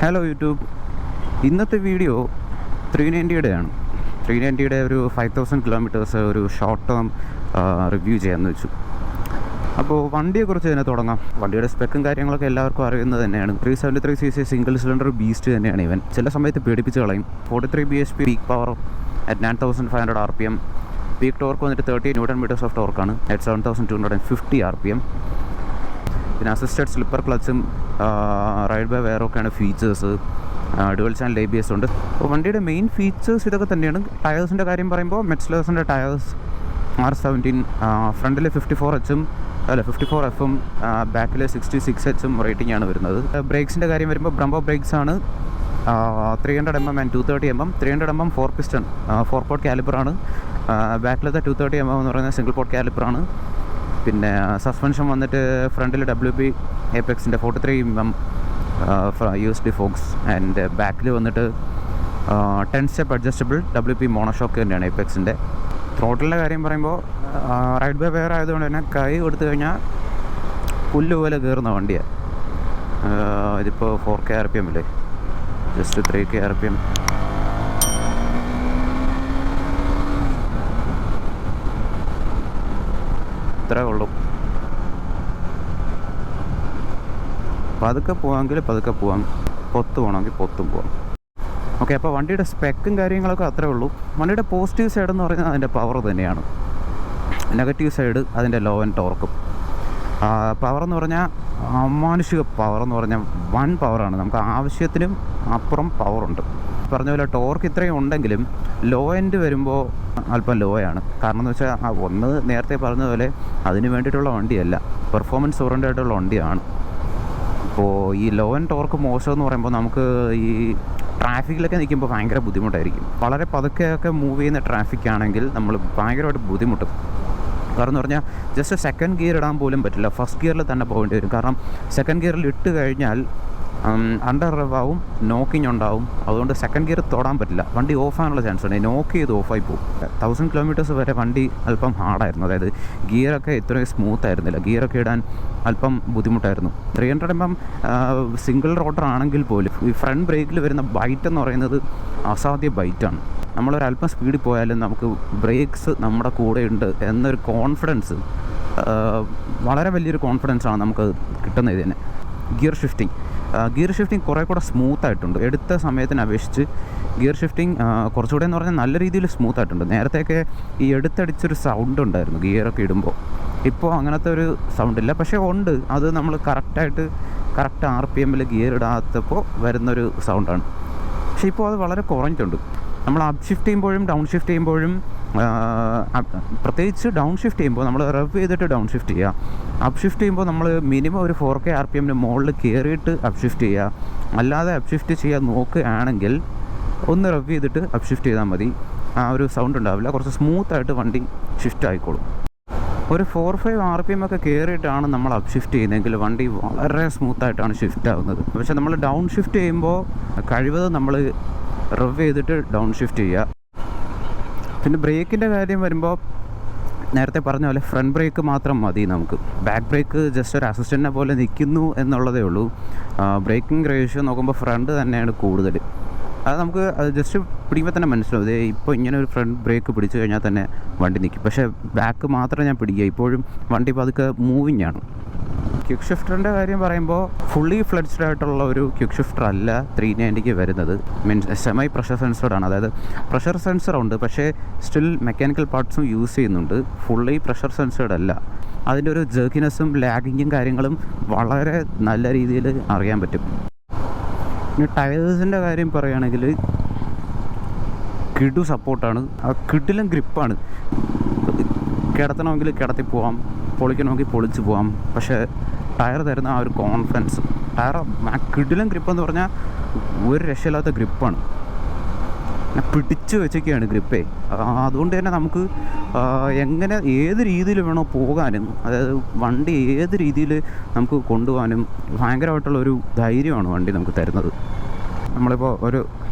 Hello YouTube. ഇന്നത്തെ video 390യുടെയാണ്. 390യുടെ ഒരു 5000 kilometres ഒരു ഷോർട്ട് ടേം റിവ്യൂ ചെയ്യാമെന്ന് വെച്ചു. അപ്പോൾ വണ്ടിയെക്കുറിച്ച് തന്നെ തുടങ്ങാം. വണ്ടിയുടെ സ്പെക്കും കാര്യങ്ങളൊക്കെ എല്ലാവർക്കും അറിയുന്നത് തന്നെയാണ്. 373cc സിംഗിൾ സിലിണ്ടർ ബീസ്റ്റ് തന്നെയാണ് ഇവൻ. ചില സമയത്ത് പേടിപ്പിച്ച് കളയും. 43 bhp peak power at 9500 RPM. Peak torque വന്നിട്ട് 30 Nm ഓഫ് ടോർക്കാണ് അറ്റ് 7250 RPM. പിന്നെ അസിസ്റ്റഡ് സ്ലിപ്പർ ക്ലച്ചും റൈഡ് ബൈ വെയറൊക്കെയാണ് ഫീച്ചേഴ്സ്. ഡുവൽ ചാനൽ ABS ഉണ്ട്. അപ്പോൾ വണ്ടിയുടെ മെയിൻ ഫീച്ചേഴ്സ് ഇതൊക്കെ തന്നെയാണ്. ടയേഴ്സിൻ്റെ കാര്യം പറയുമ്പോൾ മെറ്റ്സ്ലേഴ്സിൻ്റെ ടയേഴ്സ് R17, ഫ്രണ്ടിൽ 54F'ും ബാക്കിൽ 66H റേറ്റിംഗ് ആണ് വരുന്നത്. ബ്രേക്സിൻ്റെ കാര്യം വരുമ്പോൾ ബ്രംബോ ബ്രേക്സ് ആണ്. 300mm and 230mm. 300mm 4 piston 4 pot കാലിപ്പറാണ്. ബാക്കിലത്തെ 230mm എന്ന് പറയുന്നത് സിംഗിൾ പോർട്ട് കാലിപ്പറാണ്. പിന്നെ സസ്പെൻഷൻ വന്നിട്ട് ഫ്രണ്ടിൽ WB Apexൻ്റെ 43mm USD ഫോക്സ് ആൻഡ് ബാക്കിൽ വന്നിട്ട് 10 സ്റ്റെപ്പ് അഡ്ജസ്റ്റബിൾ WP മോണോഷോക്ക് തന്നെയാണ് Apexൻ്റെ. ത്രോട്ടിലിൻ്റെ കാര്യം പറയുമ്പോൾ റൈഡ് ബൈ വെയർ ആയതുകൊണ്ട് തന്നെ കൈ കൊടുത്തു കഴിഞ്ഞാൽ പുല്ല് പോലെ കയറുന്ന വണ്ടിയാണ്. ഇതിപ്പോൾ 4K RPM അല്ലേ, ജസ്റ്റ് 3K RPM. ഇത്രേ ഉള്ളൂ. പതുക്കെ പോകാമെങ്കിൽ പതുക്കെ പോകാം, പൊത്ത് പോകണമെങ്കിൽ പൊത്തും പോകാം. ഓക്കെ, അപ്പോൾ വണ്ടിയുടെ സ്പെക്കും കാര്യങ്ങളൊക്കെ അത്രേ ഉള്ളൂ. വണ്ടിയുടെ പോസിറ്റീവ് സൈഡ് എന്ന് പറയുന്നത് അതിൻ്റെ പവർ തന്നെയാണ്. നെഗറ്റീവ് സൈഡ് അതിൻ്റെ ലോ ആൻഡ് ടോർക്കും. പവർ എന്ന് പറഞ്ഞാൽ അമാനുഷിക പവർ എന്ന് പറഞ്ഞാൽ വൺ പവറാണ്. നമുക്ക് ആവശ്യത്തിനും അപ്പുറം പവറുണ്ട്. പറഞ്ഞ പോലെ ടോർക്ക് ഇത്രയും ഉണ്ടെങ്കിലും ലോ എൻഡ് വരുമ്പോൾ അല്പം ലോ ആണ്. കാരണം എന്ന് വെച്ചാൽ ഒന്ന് നേരത്തെ പറഞ്ഞ പോലെ അതിന് വേണ്ടിയിട്ടുള്ള വണ്ടിയല്ല, പെർഫോമൻസ് ഓറിയൻറ്റഡ് ആയിട്ടുള്ള വണ്ടിയാണ്. അപ്പോൾ ഈ ലോ ആൻഡ് ടോർക്ക് മോശം എന്ന് പറയുമ്പോൾ നമുക്ക് ഈ ട്രാഫിക്കിലൊക്കെ നിൽക്കുമ്പോൾ ഭയങ്കര ബുദ്ധിമുട്ടായിരിക്കും. വളരെ പതുക്കെയൊക്കെ മൂവ് ചെയ്യുന്ന ട്രാഫിക് ആണെങ്കിൽ നമ്മൾ ഭയങ്കരമായിട്ട് ബുദ്ധിമുട്ടും. കാരണം എന്ന് പറഞ്ഞാൽ ജസ്റ്റ് സെക്കൻഡ് ഗിയർ ഇടാൻ പോലും പറ്റില്ല, ഫസ്റ്റ് ഗിയറിൽ തന്നെ പോകേണ്ടി വരും. കാരണം സെക്കൻഡ് ഗിയറിൽ ഇട്ട് കഴിഞ്ഞാൽ അണ്ടർ റെവാവും, നോക്കിങ് ഉണ്ടാവും. അതുകൊണ്ട് സെക്കൻഡ് ഗിയർ തൊടാൻ പറ്റില്ല, വണ്ടി ഓഫാനുള്ള ചാൻസ് ഉണ്ട്. നോക്ക് ചെയ്ത് ഓഫായി പോകും. 1000 കിലോമീറ്റേഴ്സ് വരെ വണ്ടി അല്പം ഹാർഡായിരുന്നു. അതായത് ഗിയറൊക്കെ ഇത്രയും സ്മൂത്ത് ആയിരുന്നില്ല, ഗിയറൊക്കെ ഇടാൻ അല്പം ബുദ്ധിമുട്ടായിരുന്നു. 300mm സിംഗിൾ റോട്ടർ ആണെങ്കിൽ പോലും ഈ ഫ്രണ്ട് ബ്രേക്കിൽ വരുന്ന ബൈറ്റ് എന്ന് പറയുന്നത് അസാധ്യ ബൈറ്റാണ്. നമ്മളൊരല്പം സ്പീഡിൽ പോയാലും നമുക്ക് ബ്രേക്സ് നമ്മുടെ കൂടെ ഉണ്ട് എന്നൊരു കോൺഫിഡൻസ്, വളരെ വലിയൊരു കോൺഫിഡൻസാണ് നമുക്ക് കിട്ടുന്നത് ഇതിന്. ഗിയർ ഷിഫ്റ്റിംഗ് കുറേ കൂടെ സ്മൂത്തായിട്ടുണ്ട്. എടുത്ത സമയത്തിന് അപേക്ഷിച്ച് ഗിയർ ഷിഫ്റ്റിംഗ് കുറച്ചുകൂടെ എന്ന് പറഞ്ഞാൽ നല്ല രീതിയിൽ സ്മൂത്തായിട്ടുണ്ട്. നേരത്തെയൊക്കെ ഈ എടുത്തടിച്ചൊരു സൗണ്ട് ഉണ്ടായിരുന്നു ഗിയറൊക്കെ ഇടുമ്പോൾ. ഇപ്പോൾ അങ്ങനത്തെ ഒരു സൗണ്ടില്ല, പക്ഷേ ഉണ്ട്. അത് നമ്മൾ കറക്റ്റ് RPMൽ ഗിയർ ഇടാത്തപ്പോൾ വരുന്നൊരു സൗണ്ടാണ്. പക്ഷേ ഇപ്പോൾ അത് വളരെ കുറഞ്ഞിട്ടുണ്ട്. നമ്മൾ അപ്പ് ഷിഫ്റ്റ് ചെയ്യുമ്പോഴും ഡൗൺ ഷിഫ്റ്റ് ചെയ്യുമ്പോഴും, പ്രത്യേകിച്ച് ഡൗൺ ഷിഫ്റ്റ് ചെയ്യുമ്പോൾ നമ്മൾ റെവ് ചെയ്തിട്ട് ഡൗൺ ഷിഫ്റ്റ് ചെയ്യുക. അപ്പ് ഷിഫ്റ്റ് ചെയ്യുമ്പോൾ നമ്മൾ മിനിമം ഒരു 4K RPMന് മുകളിൽ കയറിയിട്ട് അപ്പ് ഷിഫ്റ്റ് ചെയ്യുക. അല്ലാതെ അപ്പ് ഷിഫ്റ്റ് ചെയ്യാൻ നോക്കുകയാണെങ്കിൽ ഒന്ന് റെവ് ചെയ്തിട്ട് അപ്പ് ഷിഫ്റ്റ് ചെയ്താൽ മതി. ആ ഒരു സൗണ്ട് ഉണ്ടാവില്ല, കുറച്ച് സ്മൂത്തായിട്ട് വണ്ടി ഷിഫ്റ്റ് ആയിക്കോളും. ഒരു 4-5 RPM ഒക്കെ കയറിയിട്ടാണ് നമ്മൾ അപ്പ് ഷിഫ്റ്റ് ചെയ്യുന്നതെങ്കിൽ വണ്ടി വളരെ സ്മൂത്തായിട്ടാണ് ഷിഫ്റ്റ് ആകുന്നത്. പക്ഷേ നമ്മൾ ഡൗൺ ഷിഫ്റ്റ് ചെയ്യുമ്പോൾ കഴിവതും നമ്മൾ റെവ് ചെയ്തിട്ട് ഡൗൺ ഷിഫ്റ്റ് ചെയ്യുക. പിന്നെ ബ്രേക്കിൻ്റെ കാര്യം വരുമ്പോൾ നേരത്തെ പറഞ്ഞ പോലെ ഫ്രണ്ട് ബ്രേക്ക് മാത്രം മതി നമുക്ക്. ബാക്ക് ബ്രേക്ക് ജസ്റ്റ് ഒരു അസിസ്റ്റൻറ്റിനെ പോലെ നിൽക്കുന്നു എന്നുള്ളതേ ഉള്ളൂ. ബ്രേക്കിംഗ് റേഷ്യോ നോക്കുമ്പോൾ ഫ്രണ്ട് തന്നെയാണ് കൂടുതൽ. അത് നമുക്ക് ജസ്റ്റ് പിടിക്കുമ്പോൾ തന്നെ മനസ്സിലാവും. ഇപ്പോൾ ഇങ്ങനെ ഒരു ഫ്രണ്ട് ബ്രേക്ക് പിടിച്ചു കഴിഞ്ഞാൽ തന്നെ വണ്ടി നിൽക്കും. പക്ഷേ ബാക്ക് മാത്രം ഞാൻ പിടിക്കുക. ഇപ്പോഴും വണ്ടി പതുക്കെ മൂവിങ് ആണ്. ക്വിക്ക് ഷിഫ്റ്ററിൻ്റെ കാര്യം പറയുമ്പോൾ ഫുള്ളി ഫ്ലെഡ്ജ്ഡ് ആയിട്ടുള്ള ഒരു ക്വിക്ക് ഷിഫ്റ്റർ അല്ല 390ക്ക് വരുന്നത്. മീൻസ് സെമി പ്രഷർ സെൻസർഡ് ആണ്. അതായത് പ്രഷർ സെൻസർ ഉണ്ട്, പക്ഷേ സ്റ്റിൽ മെക്കാനിക്കൽ പാർട്സും യൂസ് ചെയ്യുന്നുണ്ട്. ഫുള്ളി പ്രഷർ സെൻസേർഡ് അല്ല. അതിൻ്റെ ഒരു ജെർക്കിനെസ്സും ലാഗിങ്ങും കാര്യങ്ങളും വളരെ നല്ല രീതിയിൽ അറിയാൻ പറ്റും. ഇനി ടയേഴ്സിൻ്റെ കാര്യം പറയുകയാണെങ്കിൽ കിടു സപ്പോർട്ടാണ്, കിടിലും ഗ്രിപ്പാണ്. കിടത്തണമെങ്കിൽ കിടത്തി പോവാം, പൊളിക്കണമെങ്കിൽ പൊളിച്ച് പോവാം. പക്ഷേ ടയർ തരുന്ന ആ ഒരു കോൺഫിഡൻസ്, ടയർ കിടിലും ഗ്രിപ്പെന്ന് പറഞ്ഞാൽ ഒരു രക്ഷയില്ലാത്ത ഗ്രിപ്പാണ്. പിടിച്ച് വെച്ചൊക്കെയാണ് ഗ്രിപ്പേ. അതുകൊണ്ട് തന്നെ നമുക്ക് എങ്ങനെ ഏത് രീതിയിൽ വേണോ പോകാനും, അതായത് വണ്ടി ഏത് രീതിയിൽ നമുക്ക് കൊണ്ടുപോകാനും ഭയങ്കരമായിട്ടുള്ളൊരു ധൈര്യമാണ് വണ്ടി നമുക്ക് തരുന്നത്. നമ്മളിപ്പോൾ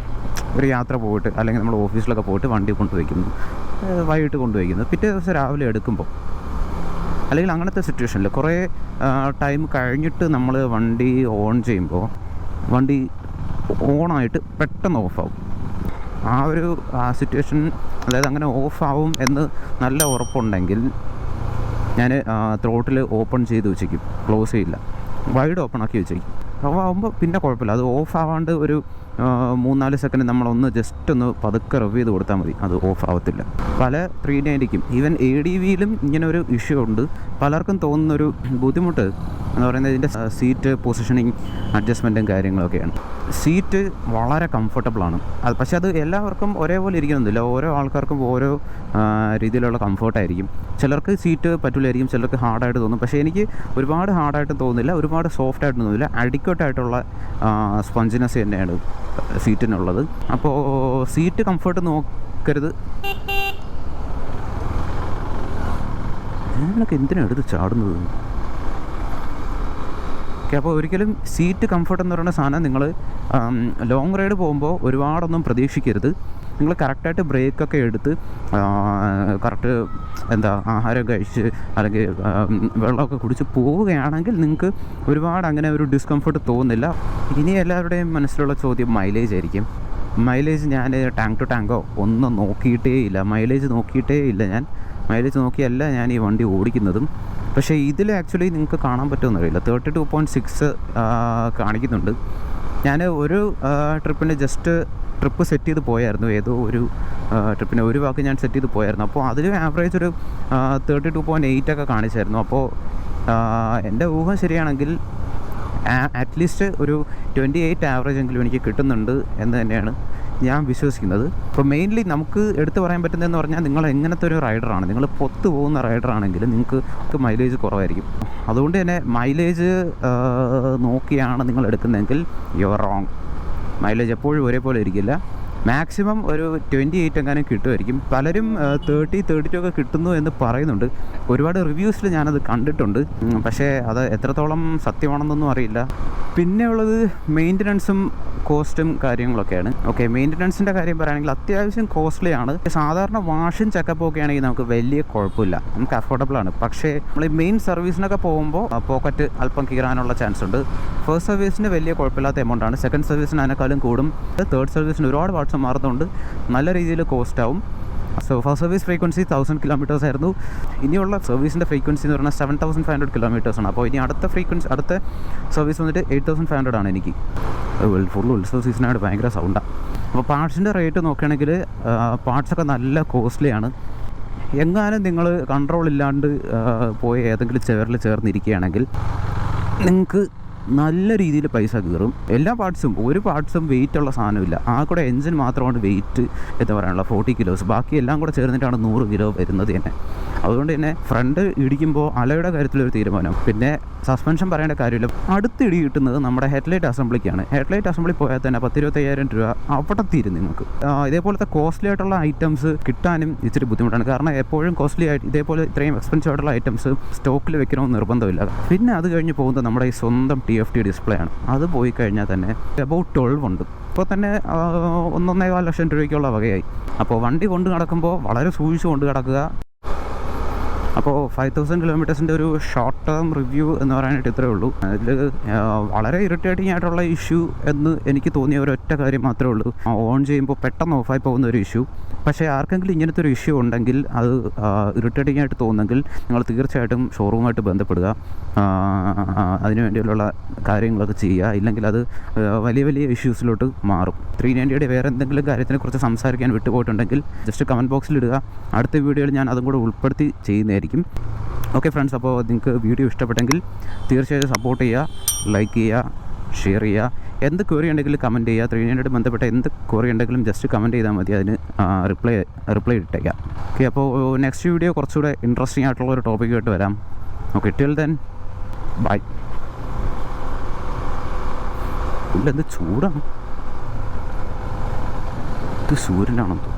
ഒരു യാത്ര പോയിട്ട് അല്ലെങ്കിൽ നമ്മൾ ഓഫീസിലൊക്കെ പോയിട്ട് വണ്ടി കൊണ്ടുവയ്ക്കുന്നു, വൈകിട്ട് കൊണ്ടുവയ്ക്കുന്നു, പിറ്റേ ദിവസം രാവിലെ എടുക്കുമ്പോൾ അല്ലെങ്കിൽ അങ്ങനത്തെ സിറ്റുവേഷനിൽ കുറേ ടൈം കഴിഞ്ഞിട്ട് നമ്മൾ വണ്ടി ഓൺ ചെയ്യുമ്പോൾ വണ്ടി ഓണായിട്ട് പെട്ടെന്ന് ഓഫാവും. ആ ഒരു സിറ്റുവേഷൻ, അതായത് അങ്ങനെ ഓഫാവും എന്ന് നല്ല ഉറപ്പുണ്ടെങ്കിൽ ഞാൻ ത്രോട്ടിൽ ഓപ്പൺ ചെയ്ത് വെച്ചേക്കും, ക്ലോസ് ചെയ്യില്ല, വൈഡ് ഓപ്പൺ ആക്കി വെച്ചേക്കും. അപ്പോൾ ആകുമ്പോൾ പിന്നെ കുഴപ്പമില്ല. അത് ഓഫ് ആവാണ്ട് ഒരു 3-4 സെക്കൻഡ് നമ്മളൊന്ന് ജസ്റ്റ് ഒന്ന് പതുക്കെ റിവ് ചെയ്ത് കൊടുത്താൽ മതി, അത് ഓഫ് ആവത്തില്ല. പല 390ക്കും ഈവൻ ADVയിലും ഇങ്ങനെ ഒരു ഇഷ്യൂ ഉണ്ട്. പലർക്കും തോന്നുന്നൊരു ബുദ്ധിമുട്ട് എന്ന് പറയുന്നത് ഇതിൻ്റെ സീറ്റ് പൊസിഷനിങ് അഡ്ജസ്റ്റ്മെൻറ്റും കാര്യങ്ങളൊക്കെയാണ്. സീറ്റ് വളരെ കംഫർട്ടബിളാണ്. പക്ഷേ അത് എല്ലാവർക്കും ഒരേപോലെ ഇരിക്കുന്നില്ല. ഓരോ ആൾക്കാർക്കും ഓരോ രീതിയിലുള്ള കംഫർട്ടായിരിക്കും. ചിലർക്ക് സീറ്റ് പറ്റില്ലായിരിക്കും, ചിലർക്ക് ഹാർഡായിട്ട് തോന്നും. പക്ഷേ എനിക്ക് ഒരുപാട് ഹാർഡായിട്ട് തോന്നുന്നില്ല, ഒരുപാട് സോഫ്റ്റായിട്ട് തോന്നുന്നില്ല. അഡിക്വറ്റായിട്ടുള്ള സ്പഞ്ചിനെസ് തന്നെയാണ് സീറ്റിനുള്ളത്. അപ്പോൾ സീറ്റ് കംഫർട്ട് നോക്കരുത്. ഞാനൊക്കെ എന്തിനാണ് എടുത്ത് ചാടുന്നത്? ഓക്കെ, അപ്പോൾ ഒരിക്കലും സീറ്റ് കംഫർട്ട് എന്ന് പറയുന്ന സാധനം നിങ്ങൾ ലോങ് റൈഡ് പോകുമ്പോൾ ഒരുപാടൊന്നും പ്രതീക്ഷിക്കരുത്. നിങ്ങൾ കറക്റ്റായിട്ട് ബ്രേക്കൊക്കെ എടുത്ത് കറക്റ്റ് ആഹാരം കഴിച്ച് അല്ലെങ്കിൽ വെള്ളമൊക്കെ കുടിച്ച് പോവുകയാണെങ്കിൽ നിങ്ങൾക്ക് ഒരുപാട് അങ്ങനെ ഒരു ഡിസ്കംഫർട്ട് തോന്നുന്നില്ല. ഇനി എല്ലാവരുടെയും മനസ്സിലുള്ള ചോദ്യം മൈലേജ് ആയിരിക്കും. മൈലേജ് ഞാൻ ടാങ്ക് ടു ടാങ്കോ ഒന്നും നോക്കിയിട്ടേ ഇല്ല. മൈലേജ് നോക്കിയല്ല ഞാൻ ഈ വണ്ടി ഓടിക്കുന്നതും. പക്ഷേ ഇതിൽ ആക്ച്വലി നിങ്ങൾക്ക് കാണാൻ പറ്റുമെന്നറിയില്ല, 32.6 കാണിക്കുന്നുണ്ട്. ഞാൻ ഒരു ട്രിപ്പിന് ട്രിപ്പ് സെറ്റ് ചെയ്ത് പോയായിരുന്നു. ഏതോ ഒരു ട്രിപ്പിന് ഒരു വാക്ക് ഞാൻ സെറ്റ് ചെയ്ത് പോയായിരുന്നു. അപ്പോൾ അതിൽ ആവറേജ് ഒരു 32.8 ഒക്കെ കാണിച്ചായിരുന്നു. അപ്പോൾ എൻ്റെ ഊഹം ശരിയാണെങ്കിൽ അറ്റ്ലീസ്റ്റ് ഒരു 28 ആവറേജ് എങ്കിലും എനിക്ക് കിട്ടുന്നുണ്ട് എന്ന് തന്നെയാണ് ഞാൻ വിശ്വസിക്കുന്നത്. അപ്പോൾ മെയിൻലി നമുക്ക് എടുത്തു പറയാൻ പറ്റുന്നതെന്ന് പറഞ്ഞാൽ, നിങ്ങൾ എങ്ങനത്തെ ഒരു റൈഡറാണ്, നിങ്ങൾ പൊത്തു പോകുന്ന റൈഡറാണെങ്കിൽ നിങ്ങൾക്ക് മൈലേജ് കുറവായിരിക്കും. അതുകൊണ്ട് തന്നെ മൈലേജ് നോക്കിയാണ് നിങ്ങൾ എടുക്കുന്നതെങ്കിൽ യു ആർ റോങ്. മൈലേജ് എപ്പോഴും ഒരേപോലെ ഇരിക്കില്ല. മാക്സിമം ഒരു 28 എങ്ങാനും കിട്ടുമായിരിക്കും. പലരും 30-32 ഒക്കെ കിട്ടുന്നു എന്ന് പറയുന്നുണ്ട്. ഒരുപാട് റിവ്യൂസിൽ ഞാനത് കണ്ടിട്ടുണ്ട്. പക്ഷേ അത് എത്രത്തോളം സത്യമാണെന്നൊന്നും അറിയില്ല. പിന്നെ ഉള്ളത് മെയിൻ്റനൻസും കോസ്റ്റും കാര്യങ്ങളൊക്കെയാണ്. ഓക്കെ, മെയിൻ്റനൻസിൻ്റെ കാര്യം പറയുകയാണെങ്കിൽ അത്യാവശ്യം കോസ്റ്റ്ലി ആണ്. സാധാരണ വാഷും ചെക്കപ്പൊക്കെ ആണെങ്കിൽ നമുക്ക് വലിയ കുഴപ്പമില്ല, നമുക്ക് അഫോർഡബിളാണ്. പക്ഷേ നമ്മൾ ഈ മെയിൻ സർവീസിനൊക്കെ പോകുമ്പോൾ പോക്കറ്റ് അല്പം കീറാനുള്ള ചാൻസ് ഉണ്ട്. ഫസ്റ്റ് സർവീസിന് വലിയ കുഴപ്പമില്ലാത്ത എമൗണ്ടാണ്. സെക്കൻഡ് സർവീസിന് അതിനേക്കാളും കൂടും. തേർഡ് സർവീസിന് ഒരുപാട് പാർട്സ് മാറുന്നുണ്ട്, നല്ല രീതിയിൽ കോസ്റ്റ് ആവും. So first service frequency 1000 kilometres ആയിരുന്നു. ഇനിയുള്ള സർവീസിൻ്റെ ഫ്രീക്വൻസി എന്ന് പറഞ്ഞാൽ 7500 കിലോമീറ്റേഴ്സാണ്. അപ്പോൾ ഇനി അടുത്ത സർവീസ് വന്നിട്ട് 8500 ആണ് എനിക്ക്. ഫുൾ ഉത്സവ സീസണായിട്ട് ഭയങ്കര സൗണ്ടാണ്. അപ്പോൾ പാർട്സിൻ്റെ റേറ്റ് നോക്കുകയാണെങ്കിൽ പാർട്സൊക്കെ നല്ല കോസ്റ്റ്ലിയാണ്. എങ്ങാനും നിങ്ങൾ കൺട്രോൾ ഇല്ലാണ്ട് പോയി ഏതെങ്കിലും ചെയറിൽ ചേർന്നിരിക്കുകയാണെങ്കിൽ നിങ്ങൾക്ക് നല്ല രീതിയിൽ പൈസ കയറും. എല്ലാ പാർട്സും, ഒരു പാർട്സും വെയിറ്റ് ഉള്ള സാധനമില്ല. ആ കൂടെ എൻജിൻ മാത്രമാണ് വെയിറ്റ് എന്ന് പറയാനുള്ള 40 കിലോസ്. ബാക്കി എല്ലാം കൂടെ ചേർന്നിട്ടാണ് 100 കിലോ വരുന്നത് തന്നെ. അതുകൊണ്ട് തന്നെ ഫ്രണ്ട് ഇടിക്കുമ്പോൾ അലയുടെ കാര്യത്തിലൊരു തീരുമാനം. പിന്നെ സസ്പെൻഷൻ പറയേണ്ട കാര്യമില്ല. അടുത്ത് ഇടി കിട്ടുന്നത് നമ്മുടെ ഹെഡ്ലൈറ്റ് അസംബ്ലിക്കാണ്. ഹെഡ്ലൈറ്റ് അസംബ്ലി പോയാൽ തന്നെ 10-25,000 രൂപ അവിടെ തീരും നിങ്ങൾക്ക്. ഇതേപോലത്തെ കോസ്റ്റ്ലി ആയിട്ടുള്ള ഐറ്റംസ് കിട്ടാനും ഇച്ചിരി ബുദ്ധിമുട്ടാണ്. കാരണം എപ്പോഴും കോസ്റ്റ്ലി ആയിട്ട് ഇതേപോലെ ഇത്രയും എക്സ്പെൻസീവ് ആയിട്ടുള്ള ഐറ്റംസ് സ്റ്റോക്കിൽ വെക്കണമെന്ന് നിർബന്ധമില്ല. പിന്നെ അത് കഴിഞ്ഞ് പോകുന്നത് നമ്മുടെ ഈ സ്വന്തം TFT ഡിസ്പ്ലേ ആണ്. അത് പോയി കഴിഞ്ഞാൽ തന്നെ അബൌട്ട് 12 ഉണ്ട്. ഇപ്പോൾ തന്നെ 1.25 ലക്ഷം രൂപയ്ക്കുള്ള വകയായി. അപ്പോൾ വണ്ടി കൊണ്ട് നടക്കുമ്പോൾ വളരെ സൂക്ഷിച്ച് കൊണ്ട് കിടക്കുക. അപ്പോൾ 5000 കിലോമീറ്റേഴ്സിൻ്റെ ഒരു ഷോർട്ട് ടേം റിവ്യൂ എന്ന് പറയാനായിട്ട് ഇത്രയേ ഉള്ളൂ. അതിൽ വളരെ ഇറിറ്റേറ്റിംഗ് ആയിട്ടുള്ള ഇഷ്യൂ എന്ന് എനിക്ക് തോന്നിയ ഒരൊറ്റ കാര്യം മാത്രമേ ഉള്ളൂ. ഓൺ ചെയ്യുമ്പോൾ പെട്ടെന്ന് ഓഫായി പോകുന്ന ഒരു ഇഷ്യൂ. പക്ഷേ ആർക്കെങ്കിലും ഇങ്ങനത്തെ ഒരു ഇഷ്യൂ ഉണ്ടെങ്കിൽ, അത് ഇറിറ്റേറ്റിംഗ് ആയിട്ട് തോന്നുന്നെങ്കിൽ നിങ്ങൾ തീർച്ചയായിട്ടും ഷോറൂമായിട്ട് ബന്ധപ്പെടുക. അതിനുവേണ്ടിയുള്ള കാര്യങ്ങളൊക്കെ ചെയ്യുക. ഇല്ലെങ്കിൽ അത് വലിയ വലിയ ഇഷ്യൂസിലോട്ട് മാറും. 390യുടെ വേറെ എന്തെങ്കിലും കാര്യത്തിനെക്കുറിച്ച് സംസാരിക്കാൻ വിട്ടുപോയിട്ടുണ്ടെങ്കിൽ ജസ്റ്റ് കമൻറ്റ് ബോക്സിൽ ഇടുക. അടുത്ത വീഡിയോയിൽ ഞാൻ അതും കൂടെ ഉൾപ്പെടുത്തി ചെയ്യുന്നതായിരിക്കും. ഓക്കെ ഫ്രണ്ട്സ്, അപ്പോൾ നിങ്ങൾക്ക് വീഡിയോ ഇഷ്ടപ്പെട്ടെങ്കിൽ തീർച്ചയായും സപ്പോർട്ട് ചെയ്യുക, ലൈക്ക് ചെയ്യുക, ഷെയർ ചെയ്യുക. എന്ത് ക്വറി ഉണ്ടെങ്കിലും കമൻറ്റ് ചെയ്യുക. 390 ബന്ധപ്പെട്ട എന്ത് ക്വറി ഉണ്ടെങ്കിലും ജസ്റ്റ് കമൻറ്റ് ചെയ്താൽ മതി, അതിന് റിപ്ലൈ ഇട്ടേക്കാം. ഓക്കെ, അപ്പോൾ നെക്സ്റ്റ് വീഡിയോ കുറച്ചുകൂടെ ഇൻട്രസ്റ്റിംഗ് ആയിട്ടുള്ള ഒരു ടോപ്പിക്കായിട്ട് വരാം. Okay, till then bye. എന്ത് ചൂടാണ് ഇത്, സൂര്യനാണെന്ന് തോന്നുന്നു.